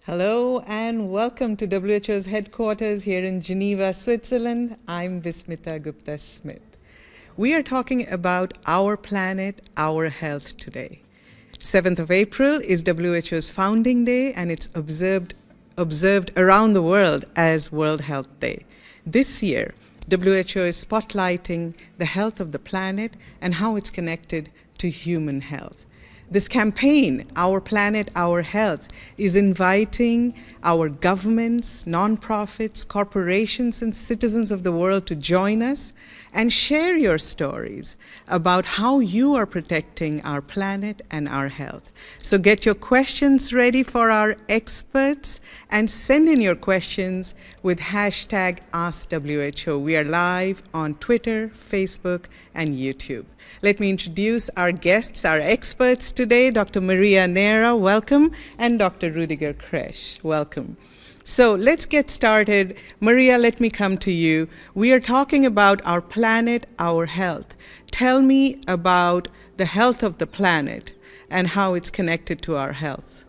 Hello and welcome to WHO's headquarters here in Geneva, Switzerland. I'm Vismita Gupta-Smith. We are talking about our planet, our health today. 7th of April is WHO's founding day, and it's observed around the world as World Health Day. This year, WHO is spotlighting the health of the planet and how it's connected to human health. This campaign, Our Planet, Our Health, is inviting our governments, nonprofits, corporations, and citizens of the world to join us and share your stories about how you are protecting our planet and our health. So get your questions ready for our experts and send in your questions with hashtag AskWHO. We are live on Twitter, Facebook, and YouTube. Let me introduce our guests, our experts today, Dr. Maria Neira, welcome, and Dr. Rudiger Kresch, welcome. So let's get started. Maria, let me come to you. We are talking about our planet, our health. Tell me about the health of the planet and how it's connected to our health.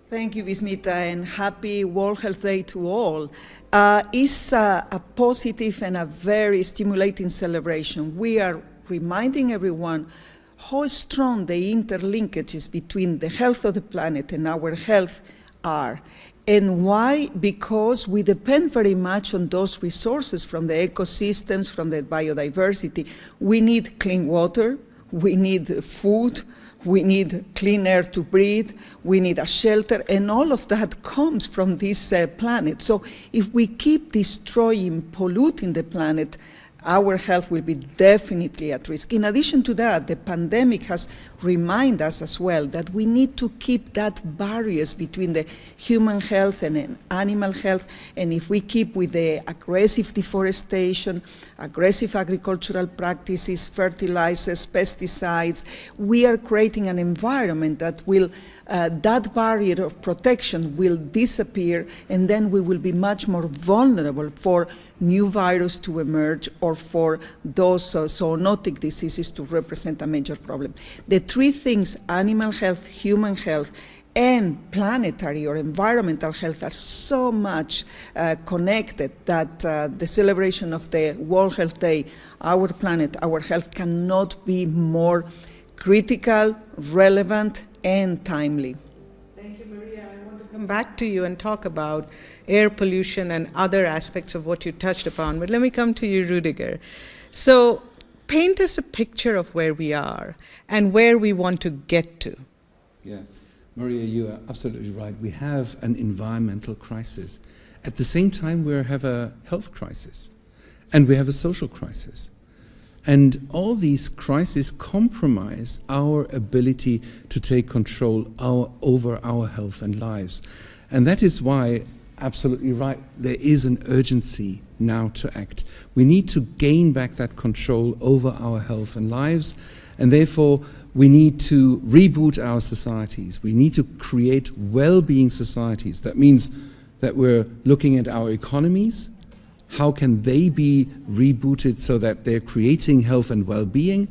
Thank you, Vismita, and happy World Health Day to all. It's a positive and a very stimulating celebration. We are reminding everyone how strong the interlinkages between the health of the planet and our health are. And why? Because we depend very much on those resources from the ecosystems, from the biodiversity. We need clean water, we need food, we need clean air to breathe, we need a shelter, and all of that comes from this planet. So if we keep destroying, polluting the planet, our health will be definitely at risk. In addition to that, the pandemic has reminded us as well that we need to keep that barriers between the human health and animal health. And if we keep with the aggressive deforestation, aggressive agricultural practices, fertilizers, pesticides, we are creating an environment that will that barrier of protection will disappear, and then we will be much more vulnerable for new virus to emerge or for those zoonotic diseases to represent a major problem. The three things, animal health, human health, and planetary or environmental health, are so much connected that the celebration of the World Health Day, Our Planet, Our Health, cannot be more critical, relevant, and timely. Thank you, Maria. I want to come back to you and talk about air pollution and other aspects of what you touched upon. But let me come to you, Rudiger. So paint us a picture of where we are and where we want to get to. Yeah, Maria, you are absolutely right. We have an environmental crisis. At the same time, we have a health crisis and we have a social crisis. And all these crises compromise our ability to take control over our health and lives. And that is why, absolutely right, there is an urgency now to act. We need to gain back that control over our health and lives, and therefore we need to reboot our societies. We need to create well-being societies. That means that we're looking at our economies. How can they be rebooted so that they're creating health and well-being?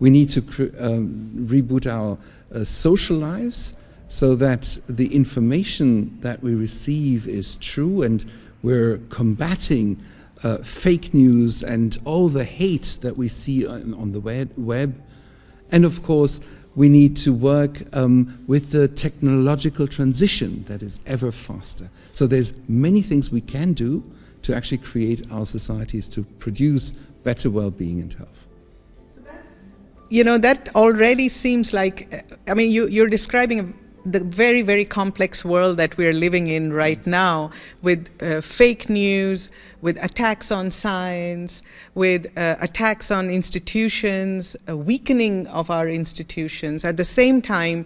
We need to reboot our social lives so that the information that we receive is true, and we're combating fake news and all the hate that we see on the web. And of course, we need to work with the technological transition that is ever faster. So there's many things we can do to actually create our societies to produce better well-being and health. So that already seems like, I mean, you're describing the very, very complex world that we're living in right now, with fake news, with attacks on science, with attacks on institutions, a weakening of our institutions. At the same time,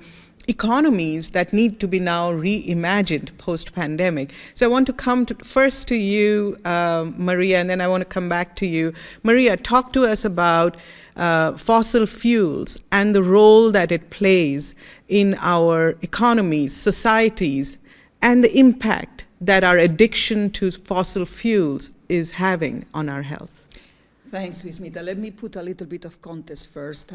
economies that need to be now reimagined post-pandemic. So I want to come first to you, Maria, and then I want to come back to you. Maria, talk to us about fossil fuels and the role that it plays in our economies, societies, and the impact that our addiction to fossil fuels is having on our health. Thanks, Vismita. Let me put a little bit of context first.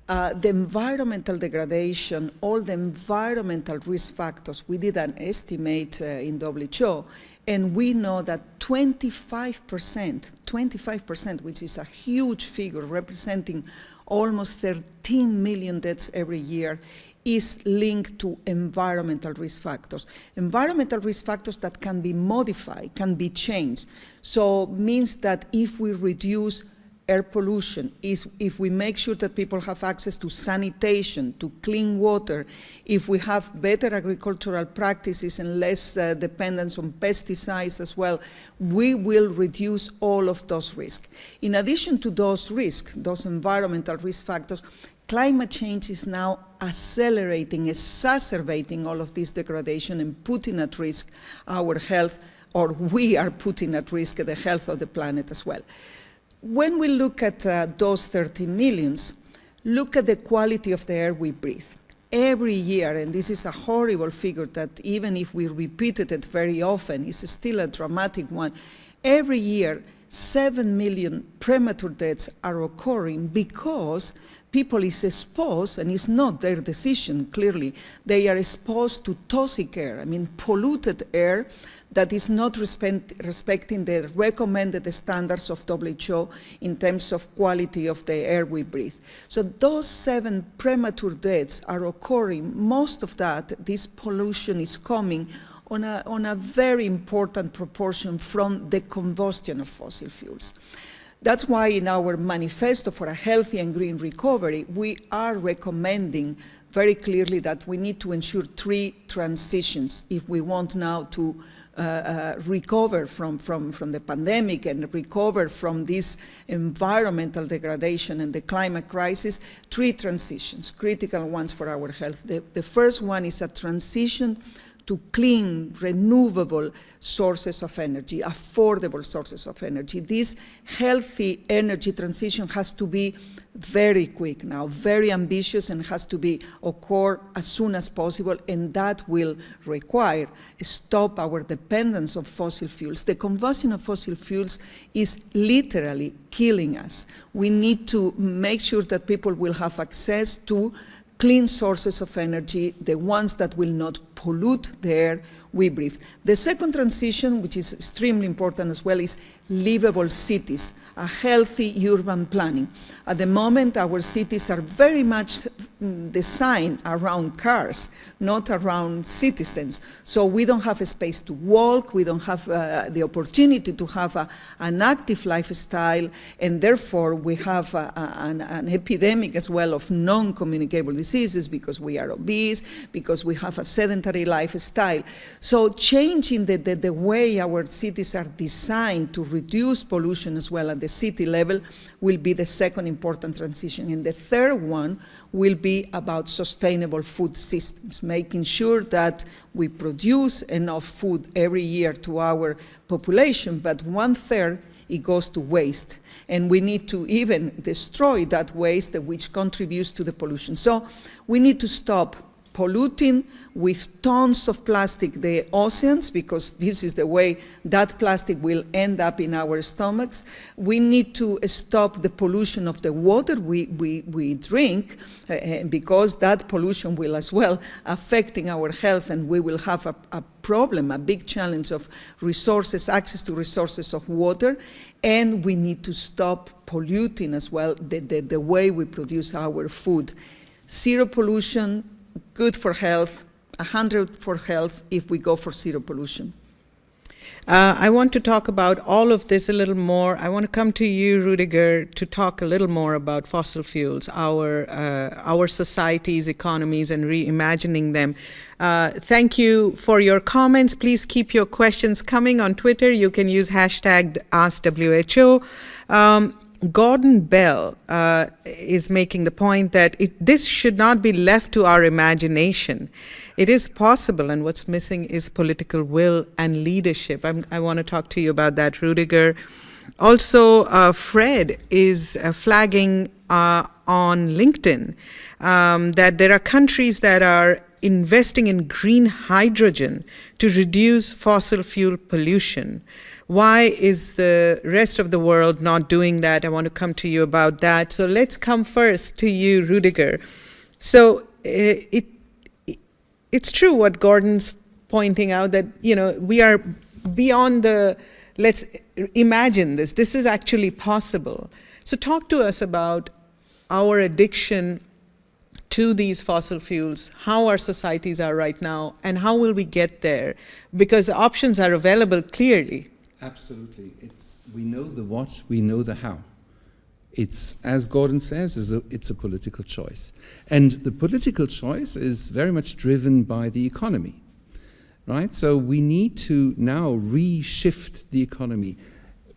The environmental degradation, all the environmental risk factors, we did an estimate in WHO, and we know that 25%, which is a huge figure representing almost 13 million deaths every year, is linked to environmental risk factors. Environmental risk factors that can be modified, can be changed. So means that if we reduce air pollution, if we make sure that people have access to sanitation, to clean water, if we have better agricultural practices and less dependence on pesticides as well, we will reduce all of those risks. In addition to those risks, those environmental risk factors, climate change is now accelerating, exacerbating all of this degradation and putting at risk our health, or we are putting at risk the health of the planet as well. When we look at those 30 millions, look at the quality of the air we breathe. Every year, and this is a horrible figure that even if we repeated it very often, it's still a dramatic one. Every year, 7 million premature deaths are occurring because people is exposed, and it's not their decision, clearly, they are exposed to toxic air, I mean polluted air that is not respecting the recommended standards of WHO in terms of quality of the air we breathe. So those 7 premature deaths are occurring. Most of that, this pollution is coming on a very important proportion from the combustion of fossil fuels. That's why in our manifesto for a healthy and green recovery, we are recommending very clearly that we need to ensure 3 transitions if we want now to recover from the pandemic and recover from this environmental degradation and the climate crisis. 3 transitions, critical ones for our health. The first one is a transition to clean, renewable sources of energy, affordable sources of energy. This healthy energy transition has to be very quick now, very ambitious, and has to be occur as soon as possible, and that will require stop our dependence on fossil fuels. The combustion of fossil fuels is literally killing us. We need to make sure that people will have access to clean sources of energy, the ones that will not pollute the air we breathe. The second transition, which is extremely important as well, is livable cities, a healthy urban planning. At the moment, our cities are very much designed around cars, not around citizens. So we don't have a space to walk, we don't have the opportunity to have an active lifestyle, and therefore we have an epidemic as well of non-communicable diseases because we are obese, because we have a sedentary lifestyle. So changing the way our cities are designed to reduce pollution as well at the city level will be the second important transition. And the third one will be about sustainable food systems, making sure that we produce enough food every year to our population, but 1/3 it goes to waste. And we need to even destroy that waste which contributes to the pollution. So we need to stop polluting with tons of plastic the oceans, because this is the way that plastic will end up in our stomachs. We need to stop the pollution of the water we drink, because that pollution will as well affecting our health, and we will have a problem, a big challenge of resources, access to resources of water. And we need to stop polluting as well the way we produce our food. Zero pollution, good for health, 100 for health if we go for zero pollution. I want to talk about all of this a little more. I want to come to you, Rudiger, to talk a little more about fossil fuels, our societies, economies, and reimagining them. Thank you for your comments. Please keep your questions coming on Twitter. You can use hashtag AskWHO. Gordon Bell is making the point that this should not be left to our imagination. It is possible, and what's missing is political will and leadership. I want to talk to you about that, Rudiger. Also, Fred is flagging on LinkedIn that there are countries that are investing in green hydrogen to reduce fossil fuel pollution. Why is the rest of the world not doing that? I want to come to you about that. So let's come first to you, Rudiger. So it's true what Gordon's pointing out, that we are beyond the let's imagine this. This is actually possible. So talk to us about our addiction to these fossil fuels, how our societies are right now, and how will we get there? Because the options are available clearly. Absolutely. We know the what, we know the how. It's, as Gordon says, it's a political choice. And the political choice is very much driven by the economy, right? So we need to now reshift the economy.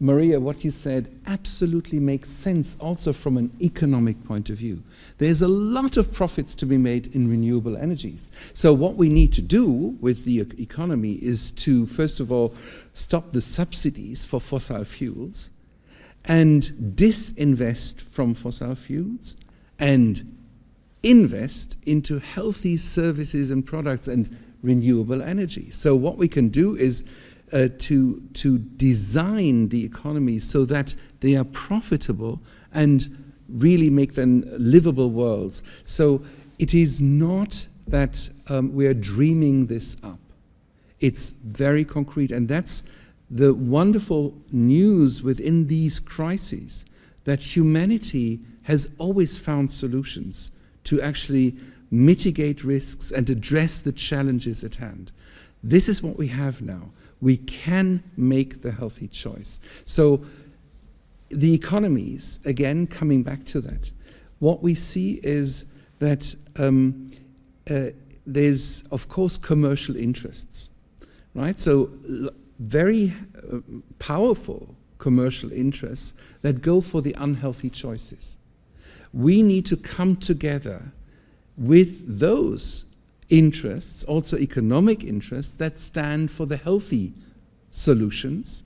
Maria, what you said absolutely makes sense also from an economic point of view. There's a lot of profits to be made in renewable energies. So what we need to do with the economy is to, first of all, stop the subsidies for fossil fuels and disinvest from fossil fuels and invest into healthy services and products and renewable energy. So what we can do is to design the economy so that they are profitable and really make them livable worlds. So it is not that we are dreaming this up. It's very concrete, and that's the wonderful news within these crises, that humanity has always found solutions to actually mitigate risks and address the challenges at hand. This is what we have now. We can make the healthy choice. So the economies, again, coming back to that, what we see is that there's, of course, commercial interests, right? So very powerful commercial interests that go for the unhealthy choices. We need to come together with those interests, also economic interests, that stand for the healthy solutions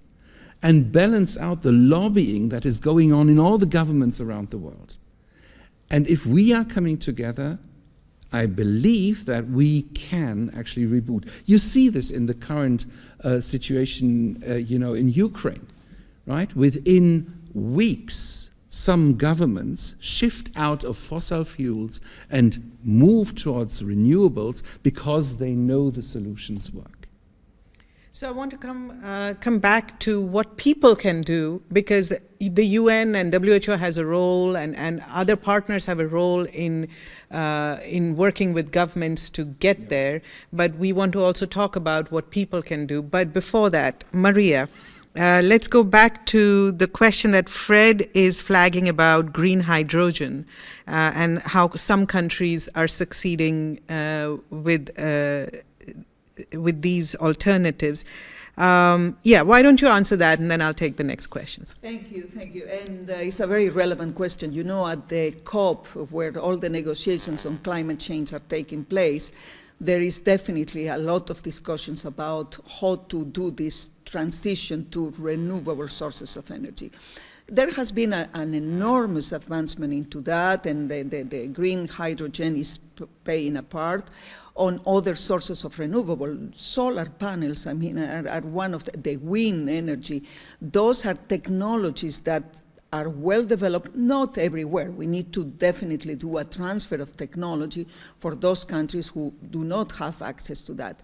and balance out the lobbying that is going on in all the governments around the world. And if we are coming together, I believe that we can actually reboot. You see this in the current situation, in Ukraine, right? Within weeks, some governments shift out of fossil fuels and move towards renewables because they know the solutions work. So I want to come back to what people can do, because the UN and WHO has a role, and other partners have a role in working with governments to get there. But we want to also talk about what people can do. But before that, Maria, let's go back to the question that Fred is flagging about green hydrogen and how some countries are succeeding with these alternatives. Why don't you answer that, and then I'll take the next questions. Thank you. And it's a very relevant question. You know, at the COP, where all the negotiations on climate change are taking place, there is definitely a lot of discussions about how to do this transition to renewable sources of energy. There has been an enormous advancement into that, and the green hydrogen is playing a part. On other sources of renewable, solar panels, are one of the wind energy. Those are technologies that are well developed, not everywhere. We need to definitely do a transfer of technology for those countries who do not have access to that.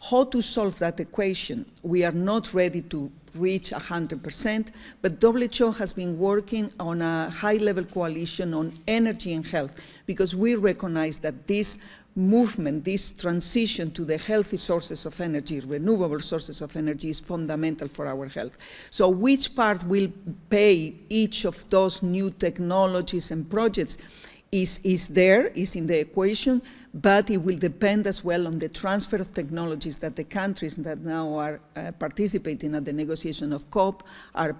How to solve that equation? We are not ready to reach 100%, but WHO has been working on a high-level coalition on energy and health, because we recognize that this movement, this transition to the healthy sources of energy, renewable sources of energy, is fundamental for our health. So which part will pay each of those new technologies and projects is in the equation, but it will depend as well on the transfer of technologies that the countries that now are participating at the negotiation of COP are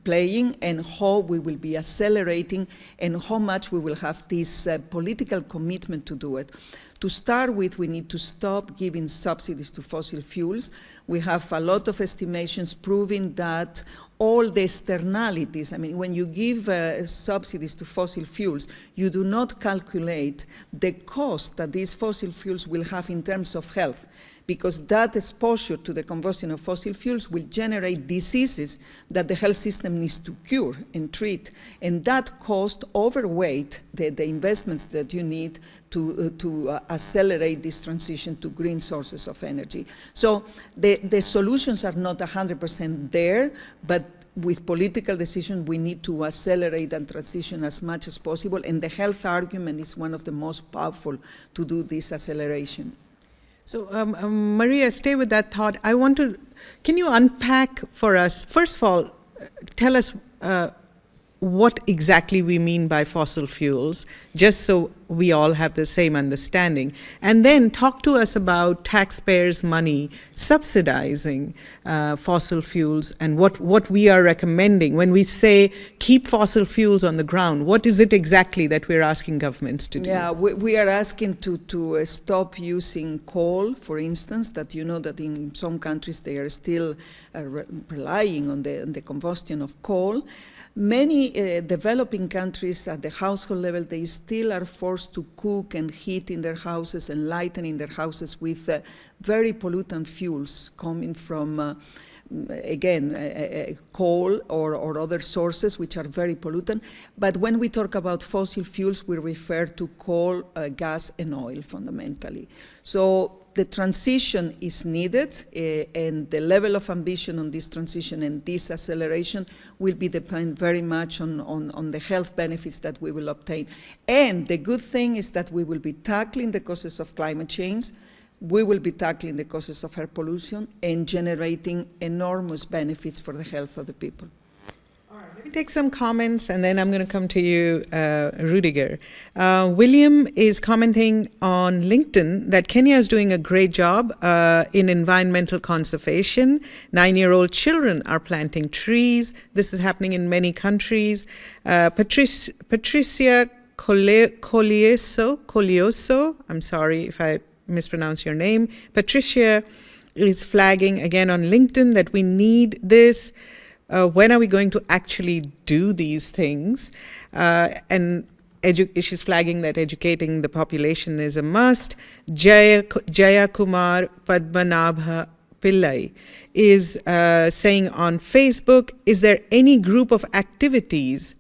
playing, and how we will be accelerating, and how much we will have this political commitment to do it. To start with, we need to stop giving subsidies to fossil fuels. We have a lot of estimations proving that all the externalities, when you give subsidies to fossil fuels, you do not calculate the cost that these fossil fuels will have in terms of health, because that exposure to the combustion of fossil fuels will generate diseases that the health system needs to cure and treat, and that cost overweight the investments that you need to accelerate this transition to green sources of energy. So the solutions are not 100% there, but with political decision, we need to accelerate and transition as much as possible, and the health argument is one of the most powerful to do this acceleration. So, Maria, stay with that thought. Can you unpack for us, first of all, tell us what exactly we mean by fossil fuels, just so we all have the same understanding. And then talk to us about taxpayers' money subsidizing fossil fuels and what we are recommending. When we say keep fossil fuels on the ground, what is it exactly that we're asking governments to do? Yeah, we are asking to stop using coal, for instance, that you know that in some countries they are still relying on the combustion of coal. Many developing countries at the household level, they still are forced to cook and heat in their houses and lighten in their houses with very pollutant fuels coming from, coal or other sources which are very pollutant. But when we talk about fossil fuels, we refer to coal, gas, and oil fundamentally. So the transition is needed, and the level of ambition on this transition and this acceleration will be depend very much on the health benefits that we will obtain. And the good thing is that we will be tackling the causes of climate change, we will be tackling the causes of air pollution, and generating enormous benefits for the health of the people. Let me take some comments, and then I'm going to come to you, Rudiger. William is commenting on LinkedIn that Kenya is doing a great job in environmental conservation. 9-year-old children are planting trees. This is happening in many countries. Patricia Colioso, I'm sorry if I mispronounce your name. Patricia is flagging again on LinkedIn that we need this. When are we going to actually do these things? And she's flagging that educating the population is a must. Jaya Kumar Padmanabha Pillai is saying on Facebook, is there any group of activities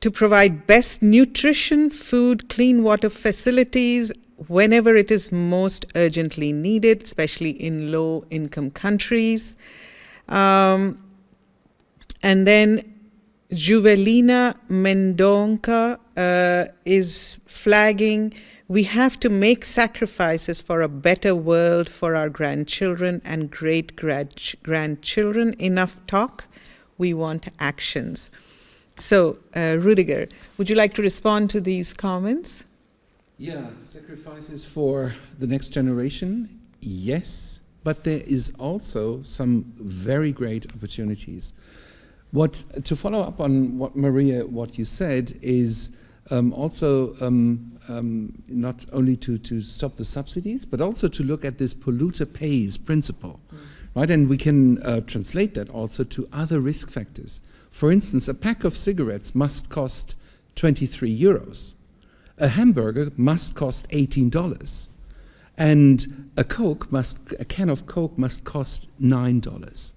to provide best nutrition, food, clean water facilities whenever it is most urgently needed, especially in low-income countries? And then Juvelina Mendonca is flagging, we have to make sacrifices for a better world for our grandchildren and great-grandchildren. Enough talk, we want actions. So, Rudiger, would you like to respond to these comments? Yeah, sacrifices for the next generation, yes, but there is also some very great opportunities. To follow up on what you said is also not only to stop the subsidies, but also to look at this polluter pays principle, right? And we can translate that also to other risk factors. For instance, a pack of cigarettes must cost 23 euros. A hamburger must cost $18. And a can of Coke must cost $9.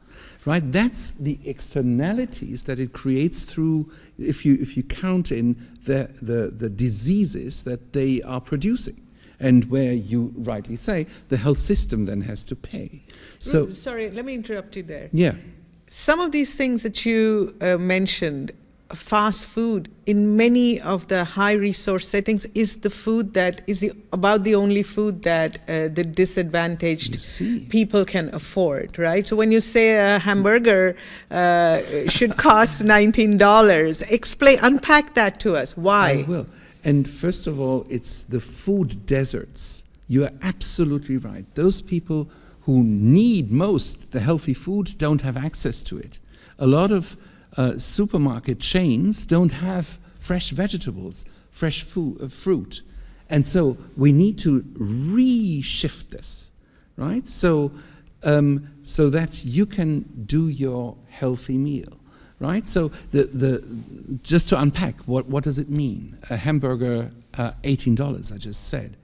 Right, that's the externalities that it creates through, if you count in the diseases that they are producing, and where you rightly say the health system then has to pay. So, sorry, let me interrupt you there. Yeah, some of these things that you mentioned, fast food, in many of the high resource settings, is the food that is about the only food that the disadvantaged people can afford, right? So when you say a hamburger should cost $19, unpack that to us. Why? I will. And first of all, it's the food deserts. You are absolutely right. Those people who need most the healthy food don't have access to it. A lot of supermarket chains don't have fresh vegetables, fresh fruit. And so we need to reshift this, right? So that you can do your healthy meal, right? So just to unpack, what does it mean? A hamburger, $18, I just said.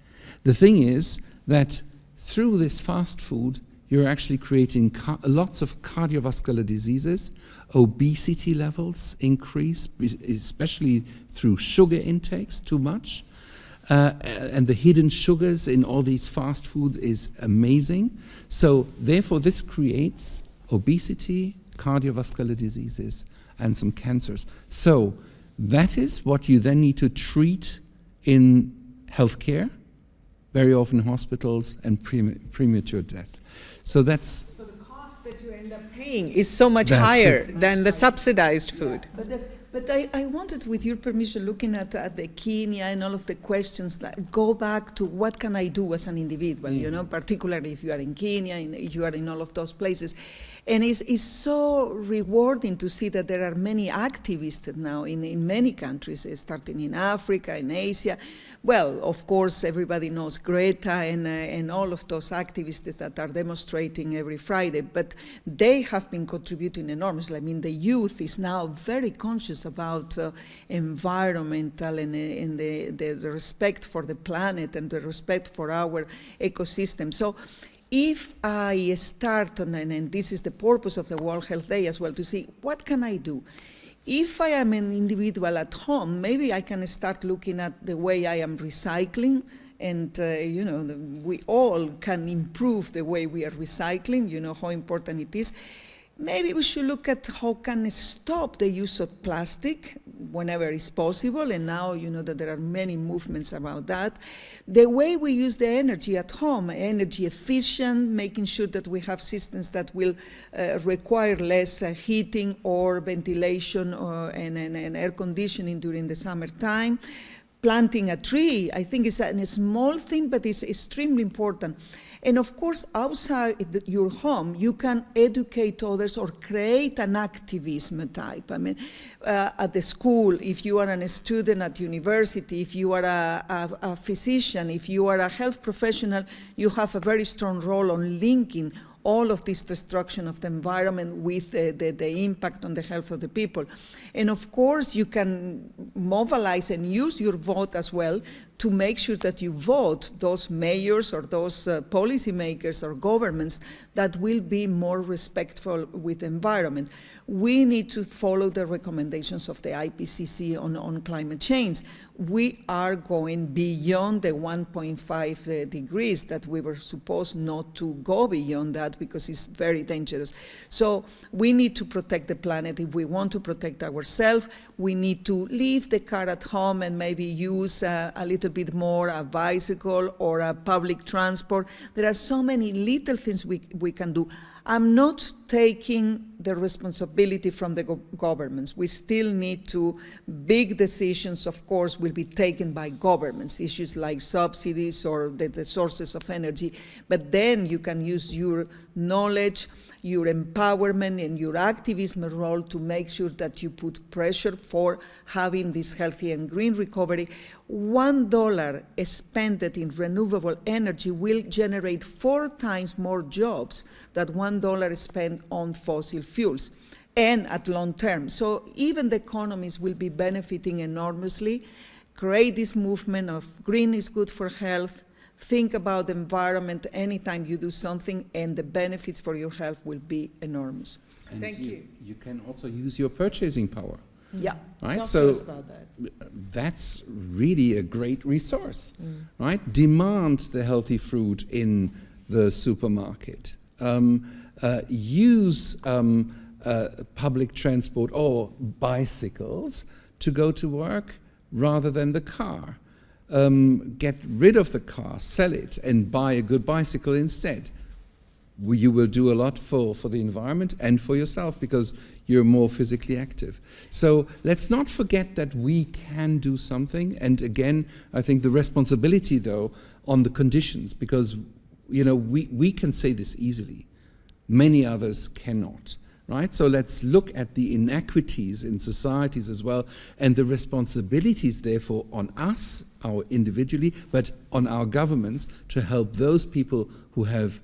The thing is that through this fast food, you're actually creating lots of cardiovascular diseases, obesity levels increase, especially through sugar intakes, too much. And the hidden sugars in all these fast foods is amazing. So therefore, this creates obesity, cardiovascular diseases, and some cancers. So that is what you then need to treat in healthcare, very often hospitals, and premature death. So that's... So the cost that you end up paying is so much higher than the subsidized food. But I wanted, with your permission, looking at the Kenya and all of the questions, that go back to what can I do as an individual, you know, particularly if you are in Kenya, if you are in all of those places. And it's so rewarding to see that there are many activists now in many countries, starting in Africa, in Asia. Well, of course, everybody knows Greta and all of those activists that are demonstrating every Friday, but they have been contributing enormously. I mean, the youth is now very conscious about environmental and the respect for the planet and the respect for our ecosystem. So if I start, and this is the purpose of the World Health Day as well, to see what can I do? If I am an individual at home, maybe I can start looking at the way I am recycling, and you know, we all can improve the way we are recycling, you know how important it is. Maybe we should look at how can we stop the use of plastic whenever it's possible, and now you know that there are many movements about that. The way we use the energy at home, energy efficient, making sure that we have systems that will require less heating or ventilation and air conditioning during the summertime. Planting a tree, I think, is a small thing, but it's extremely important. And of course, outside your home, you can educate others or create an activism type. I mean, at the school, if you are a student at university, if you are a physician, if you are a health professional, you have a very strong role on linking all of this destruction of the environment with the impact on the health of the people. And of course, you can mobilize and use your vote as well to make sure that you vote those mayors or those policymakers or governments that will be more respectful with the environment. We need to follow the recommendations of the IPCC on climate change. We are going beyond the 1.5 degrees that we were supposed not to go beyond that because it's very dangerous. So we need to protect the planet. If we want to protect ourselves, we need to leave the car at home and maybe use a little bit more a bicycle or a public transport. There are so many little things we can do. I'm not taking the responsibility from the governments. We still need to, big decisions, of course, will be taken by governments, issues like subsidies or the sources of energy, but then you can use your knowledge, your empowerment, and your activism role to make sure that you put pressure for having this healthy and green recovery. $1 spent in renewable energy will generate 4 times more jobs than $1 spent on fossil fuels, and at long term. So even the economies will be benefiting enormously. Create this movement of green is good for health. Think about the environment anytime you do something, and the benefits for your health will be enormous. And Thank you. You can also use your purchasing power. Yeah. Right? Talk So to us about that. that's really a great resource, right? Demand the healthy fruit in the supermarket. Use public transport or bicycles to go to work rather than the car. Get rid of the car, sell it, and buy a good bicycle instead. You will do a lot for the environment and for yourself because you're more physically active. So let's not forget that we can do something. And again, I think the responsibility, though, on the conditions, because you know we can say this easily. Many others cannot. Right? So let's look at the inequities in societies as well, and the responsibilities, therefore, on us, our individually, but on our governments to help those people who have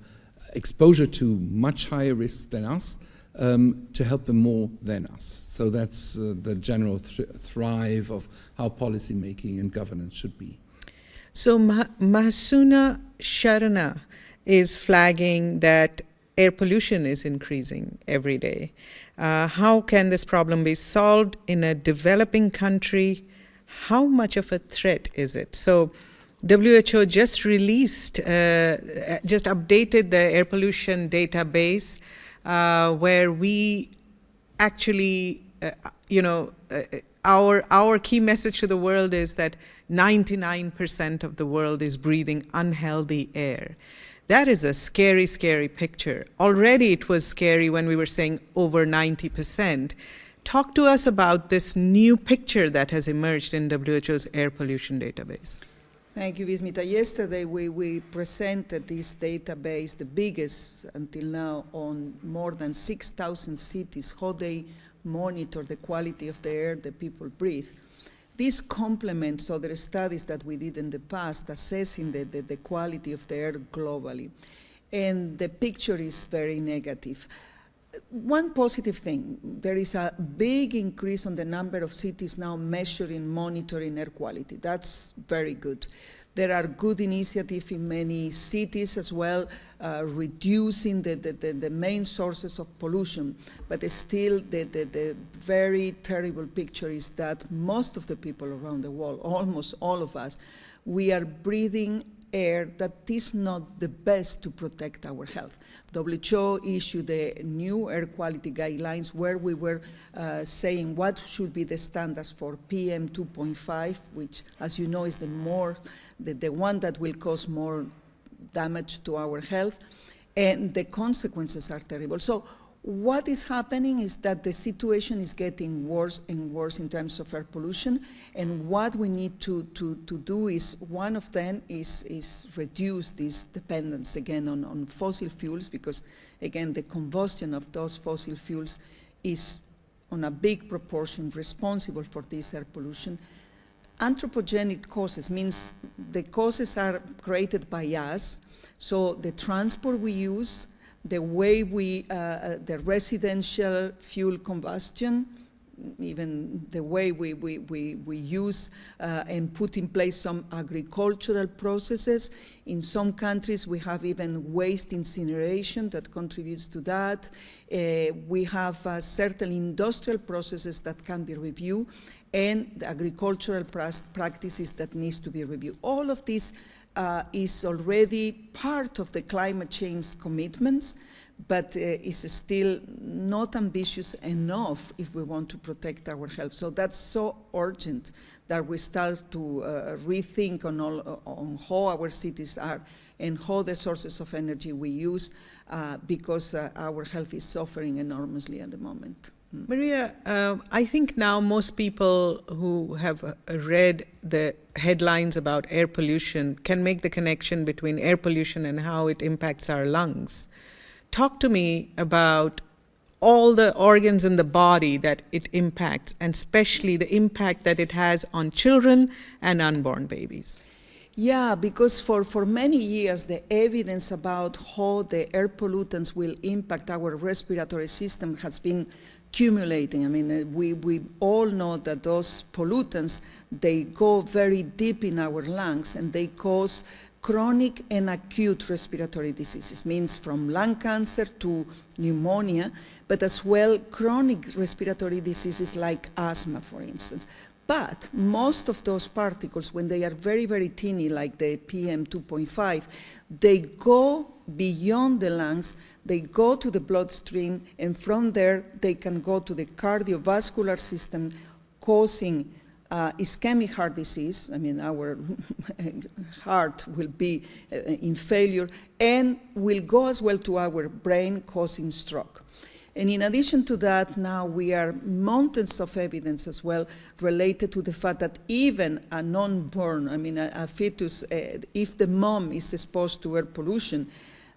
exposure to much higher risks than us, to help them more than us. So that's the general thrive of how policy making and governance should be. So Mahasuna Sharana is flagging that air pollution is increasing every day. How can this problem be solved in a developing country? How much of a threat is it? So WHO just released, just updated the air pollution database, where we actually, our key message to the world is that 99% of the world is breathing unhealthy air. That is a scary, scary picture. Already it was scary when we were saying over 90%. Talk to us about this new picture that has emerged in WHO's air pollution database. Thank you, Vismita. Yesterday we presented this database, the biggest until now, on more than 6,000 cities, how they monitor the quality of the air that people breathe. This complements other studies that we did in the past, assessing the quality of the air globally. And the picture is very negative. One positive thing, there is a big increase on the number of cities now measuring, monitoring air quality. That's very good. There are good initiatives in many cities as well, reducing the main sources of pollution. But still, the very terrible picture is that most of the people around the world, almost all of us, we are breathing air that is not the best to protect our health. WHO issued the new air quality guidelines where we were saying what should be the standards for PM 2.5, which, as you know, is the one that will cause more damage to our health, and the consequences are terrible. So what is happening is that the situation is getting worse and worse in terms of air pollution, and what we need to do is, one of them is reduce this dependence again on fossil fuels, because again the combustion of those fossil fuels is on a big proportion responsible for this air pollution. Anthropogenic causes means the causes are created by us, so the transport we use, the way the residential fuel combustion, even the way we use and put in place some agricultural processes. In some countries, we have even waste incineration that contributes to that. We have certain industrial processes that can be reviewed, and the agricultural practices that needs to be reviewed. All of this is already part of the climate change commitments, but is still not ambitious enough if we want to protect our health. So that's so urgent that we start to rethink on how our cities are and how the sources of energy we use, because our health is suffering enormously at the moment. Maria, I think now most people who have read the headlines about air pollution can make the connection between air pollution and how it impacts our lungs. Talk to me about all the organs in the body that it impacts, and especially the impact that it has on children and unborn babies. Yeah, because for many years, the evidence about how the air pollutants will impact our respiratory system has been accumulating. I mean, we all know that those pollutants, they go very deep in our lungs, and they cause chronic and acute respiratory diseases, means from lung cancer to pneumonia, but as well chronic respiratory diseases like asthma, for instance. But most of those particles, when they are very, very teeny, like the PM 2.5, they go beyond the lungs, they go to the bloodstream, and from there they can go to the cardiovascular system, causing ischemic heart disease. I mean, our heart will be in failure, and will go as well to our brain, causing stroke. And in addition to that, now we are mountains of evidence as well related to the fact that even a non-born, I mean a fetus, if the mom is exposed to air pollution,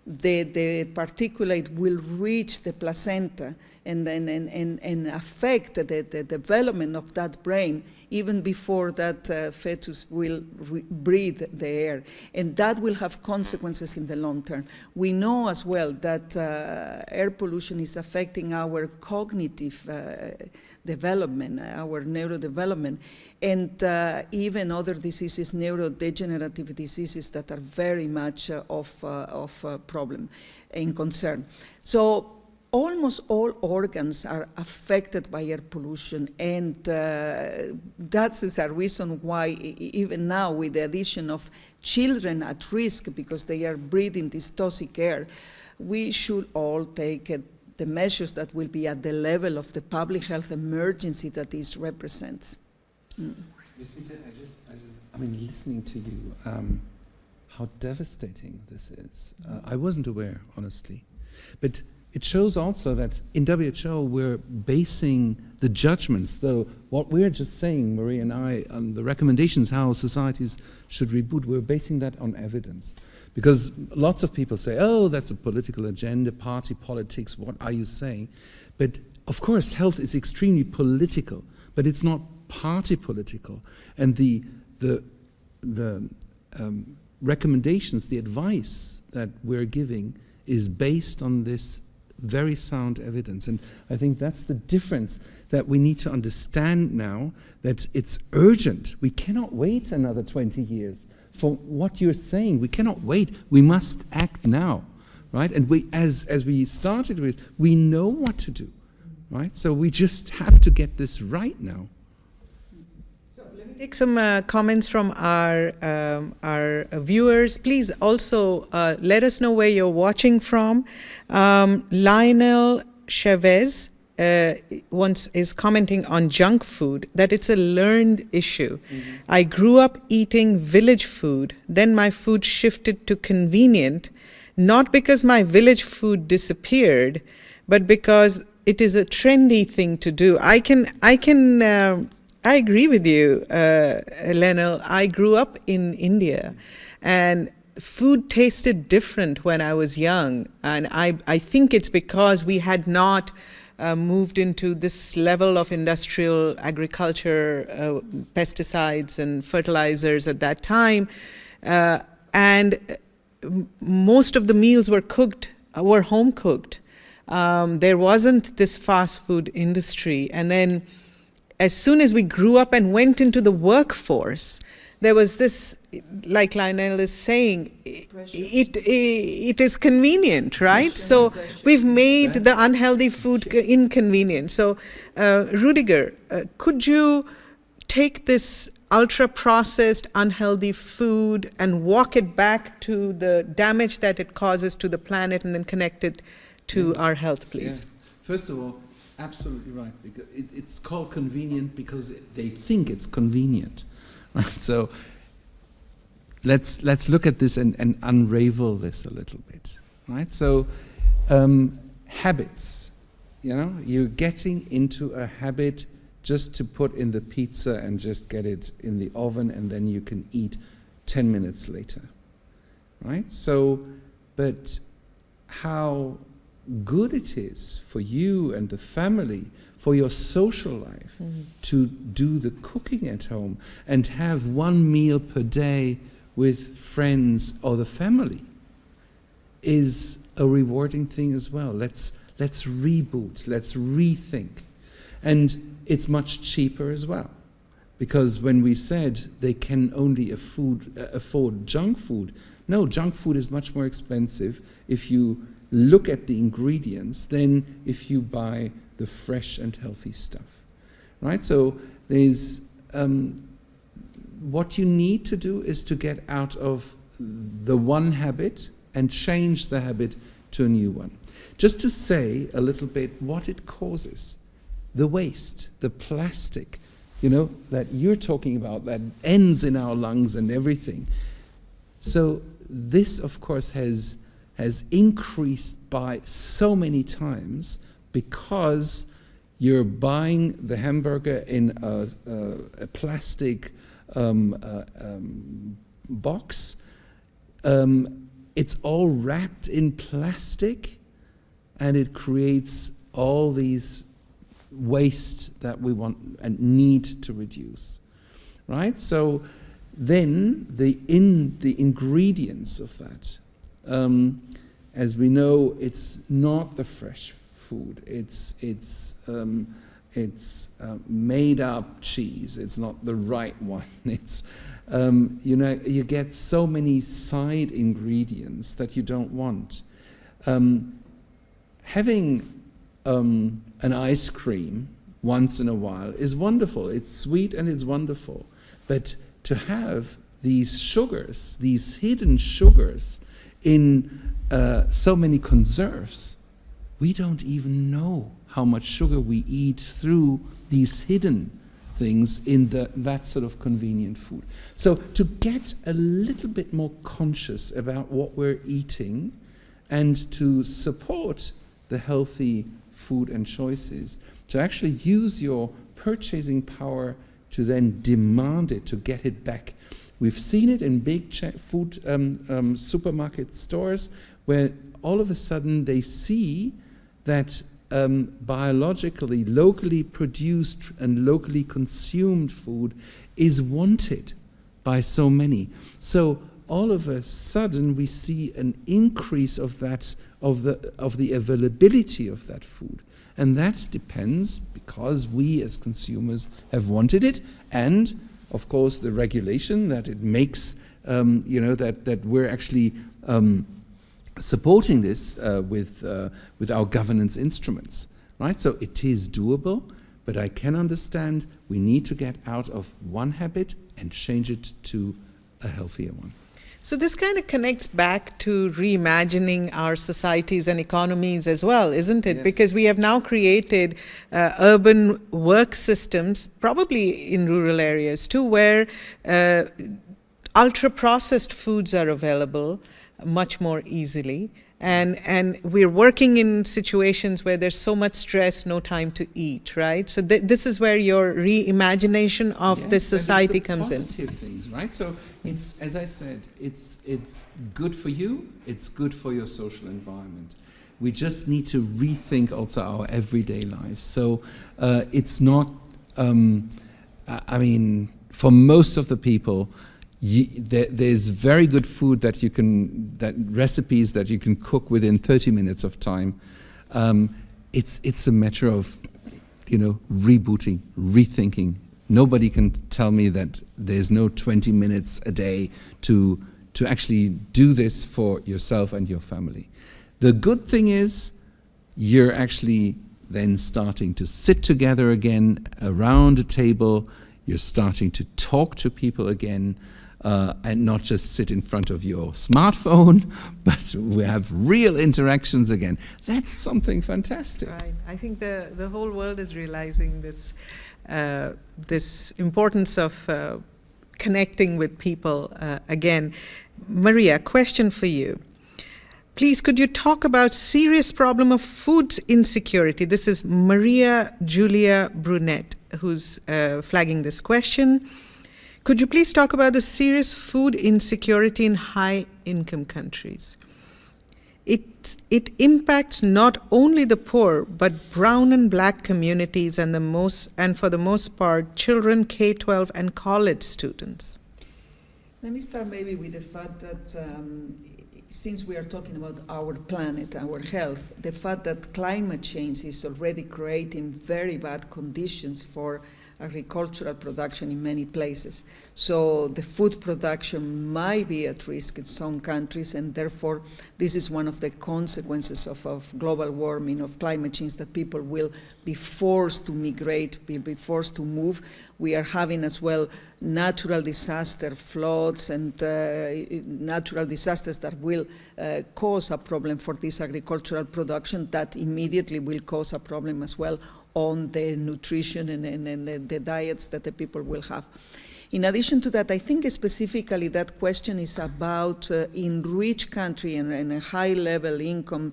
the particulate will reach the placenta and affect the development of that brain even before that fetus will breathe the air. And that will have consequences in the long term. We know as well that air pollution is affecting our cognitive development, our neurodevelopment, and even other diseases, neurodegenerative diseases that are very much of a problem and concern. So almost all organs are affected by air pollution, and that is a reason why even now, with the addition of children at risk because they are breathing this toxic air, we should all take the measures that will be at the level of the public health emergency that this represents. I mean, listening to you, how devastating this is. I wasn't aware, honestly. But it shows also that in WHO we're basing the judgments, though what we're just saying, Marie and I, on the recommendations how societies should reboot, we're basing that on evidence. Because lots of people say, oh, that's a political agenda, party politics, what are you saying? But of course health is extremely political, but it's not party political. And the recommendations, the advice that we're giving is based on this very sound evidence. And I think that's the difference that we need to understand now, that it's urgent. We cannot wait another 20 years for what you're saying. We cannot wait. We must act now, right? And we, as we started with, we know what to do, right? So we just have to get this right now. Take some comments from our viewers. Please also let us know where you're watching from. Lionel Chavez is commenting on junk food, that it's a learned issue. Mm-hmm. I grew up eating village food, then my food shifted to convenient, not because my village food disappeared, but because it is a trendy thing to do. I agree with you, Lionel. I grew up in India, and food tasted different when I was young. And I think it's because we had not moved into this level of industrial agriculture, pesticides and fertilizers at that time. And most of the meals were home cooked. There wasn't this fast food industry. And then as soon as we grew up and went into the workforce, there was this, like Lionel is saying, it is convenient, right? So we've made the unhealthy food inconvenient. So Rudiger, could you take this ultra-processed, unhealthy food and walk it back to the damage that it causes to the planet and then connect it to our health, please? Yeah. First of all, absolutely right. Because it's called convenient because they think it's convenient, right? So let's look at this and unravel this a little bit, right? So habits, you're getting into a habit just to put in the pizza and just get it in the oven and then you can eat 10 minutes later, right? So, but how good it is for you and the family, for your social life, to do the cooking at home and have one meal per day with friends or the family is a rewarding thing as well. Let's reboot, let's rethink. And it's much cheaper as well. Because when we said they can only afford junk food, no, junk food is much more expensive if you look at the ingredients than if you buy the fresh and healthy stuff, right? So there's what you need to do is to get out of the one habit and change the habit to a new one. Just to say a little bit what it causes, the waste, the plastic, that you're talking about that ends in our lungs and everything. So this, of course, has increased by so many times because you're buying the hamburger in a plastic box. It's all wrapped in plastic, and it creates all these waste that we want and need to reduce, right? So then the ingredients of that, as we know, it's not the fresh food. It's made up cheese. It's not the right one. It's you get so many side ingredients that you don't want. Having an ice cream once in a while is wonderful. It's sweet and it's wonderful. But to have these sugars, these hidden sugars in so many conserves, we don't even know how much sugar we eat through these hidden things in that sort of convenient food. So to get a little bit more conscious about what we're eating and to support the healthy food and choices, to actually use your purchasing power to then demand it, to get it back. We've seen it in big food supermarket stores where all of a sudden they see that biologically, locally produced and locally consumed food is wanted by so many. So all of a sudden we see an increase of that, of the availability of that food. And that depends because we as consumers have wanted it, and of course the regulation that it makes, that we're actually supporting this with our governance instruments, right? So it is doable, but I can understand we need to get out of one habit and change it to a healthier one. So this kind of connects back to reimagining our societies and economies as well, isn't it? Yes. Because we have now created urban work systems, probably in rural areas too, where ultra-processed foods are available much more easily. And we're working in situations where there's so much stress, no time to eat, right? So this is where your reimagination of this society comes in. Positive things, right? So it's, as I said, it's good for you. It's good for your social environment. We just need to rethink also our everyday lives. So it's not. I mean, for most of the people, there's very good food that you can, recipes that you can cook within 30 minutes of time. It's a matter of, rebooting, rethinking. Nobody can tell me that there's no 20 minutes a day to actually do this for yourself and your family. The good thing is you're actually then starting to sit together again around a table. You're starting to talk to people again. And not just sit in front of your smartphone, but we have real interactions again. That's something fantastic. Right. I think the whole world is realizing this this importance of connecting with people again. Maria, question for you. Please, could you talk about serious problem of food insecurity? This is Maria Julia Brunette who's flagging this question. Could you please talk about the serious food insecurity in high-income countries? It impacts not only the poor, but brown and black communities and for the most part, children K-12 and college students. Let me start maybe with the fact that since we are talking about our planet, our health, the fact that climate change is already creating very bad conditions for agricultural production in many places. So the food production might be at risk in some countries, and therefore this is one of the consequences of global warming, of climate change, that people will be forced to migrate, will be forced to move. We are having as well natural disaster, floods, and natural disasters that will cause a problem for this agricultural production that immediately will cause a problem as well on the nutrition and the diets that the people will have. In addition to that, I think specifically that question is about in rich country and high-level income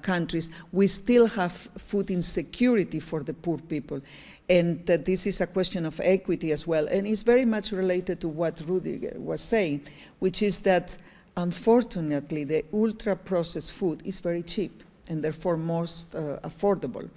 countries, we still have food insecurity for the poor people. And this is a question of equity as well. And it's very much related to what Rudy was saying, which is that unfortunately the ultra-processed food is very cheap. and therefore most affordable.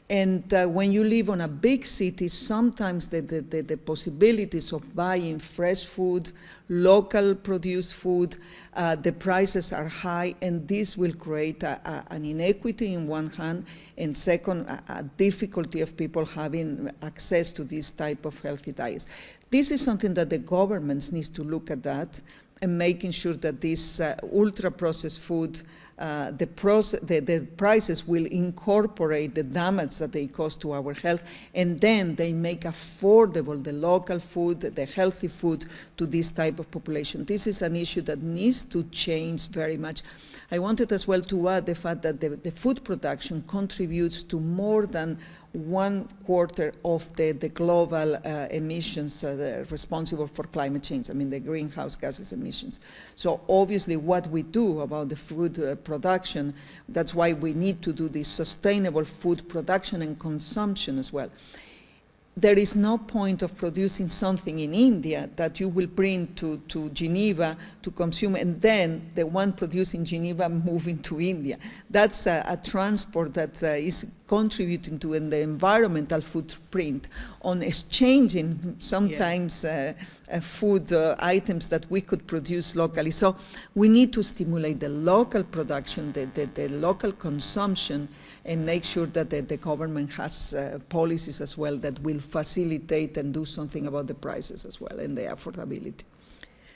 And when you live on a big city, sometimes the possibilities of buying fresh food, local produced food, the prices are high, and this will create an inequity in one hand, and second, a difficulty of people having access to this type of healthy diets. This is something that the governments need to look at that, and making sure that this ultra-processed food, the prices will incorporate the damage that they cause to our health, and then they make affordable the local food, the healthy food to this type of population. This is an issue that needs to change very much. I wanted as well to add the fact that the food production contributes to more than 1/4 of the global emissions responsible for climate change, I mean the greenhouse gases emissions. So obviously what we do about the food production, that's why we need to do this sustainable food production and consumption as well. There is no point of producing something in India that you will bring to Geneva to consume, and then the one produced in Geneva moving to India. That's a transport that is contributing to the environmental footprint on exchanging sometimes food items that we could produce locally. So we need to stimulate the local production, the local consumption, and make sure that the government has policies as well that will facilitate and do something about the prices as well and the affordability.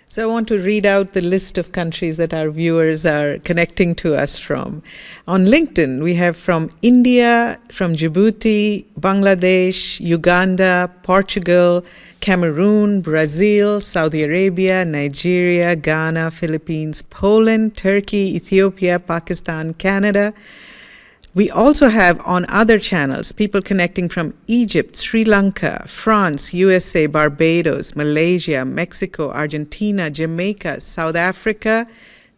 So I want to read out the list of countries that our viewers are connecting to us from. On LinkedIn, we have from India, from Djibouti, Bangladesh, Uganda, Portugal, Cameroon, Brazil, Saudi Arabia, Nigeria, Ghana, Philippines, Poland, Turkey, Ethiopia, Pakistan, Canada. We also have on other channels people connecting from Egypt, Sri Lanka, France, USA, Barbados, Malaysia, Mexico, Argentina, Jamaica, South Africa,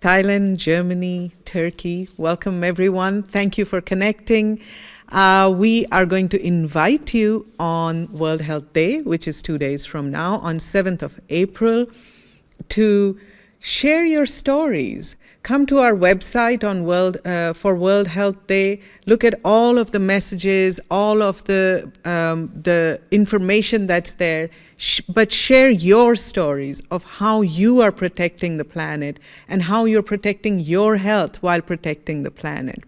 Thailand, Germany, Turkey. Welcome, everyone. Thank you for connecting. We are going to invite you on World Health Day, which is 2 days from now, on 7th of April, to share your stories. Come to our website on for World Health Day. Look at all of the messages, all of the information that's there, but share your stories of how you are protecting the planet and how you're protecting your health while protecting the planet,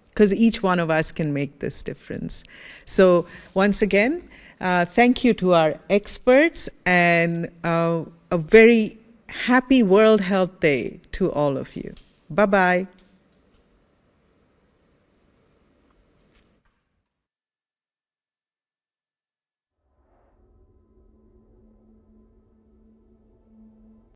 because each one of us can make this difference. So once again, thank you to our experts, and a very happy World Health Day to all of you. Bye-bye.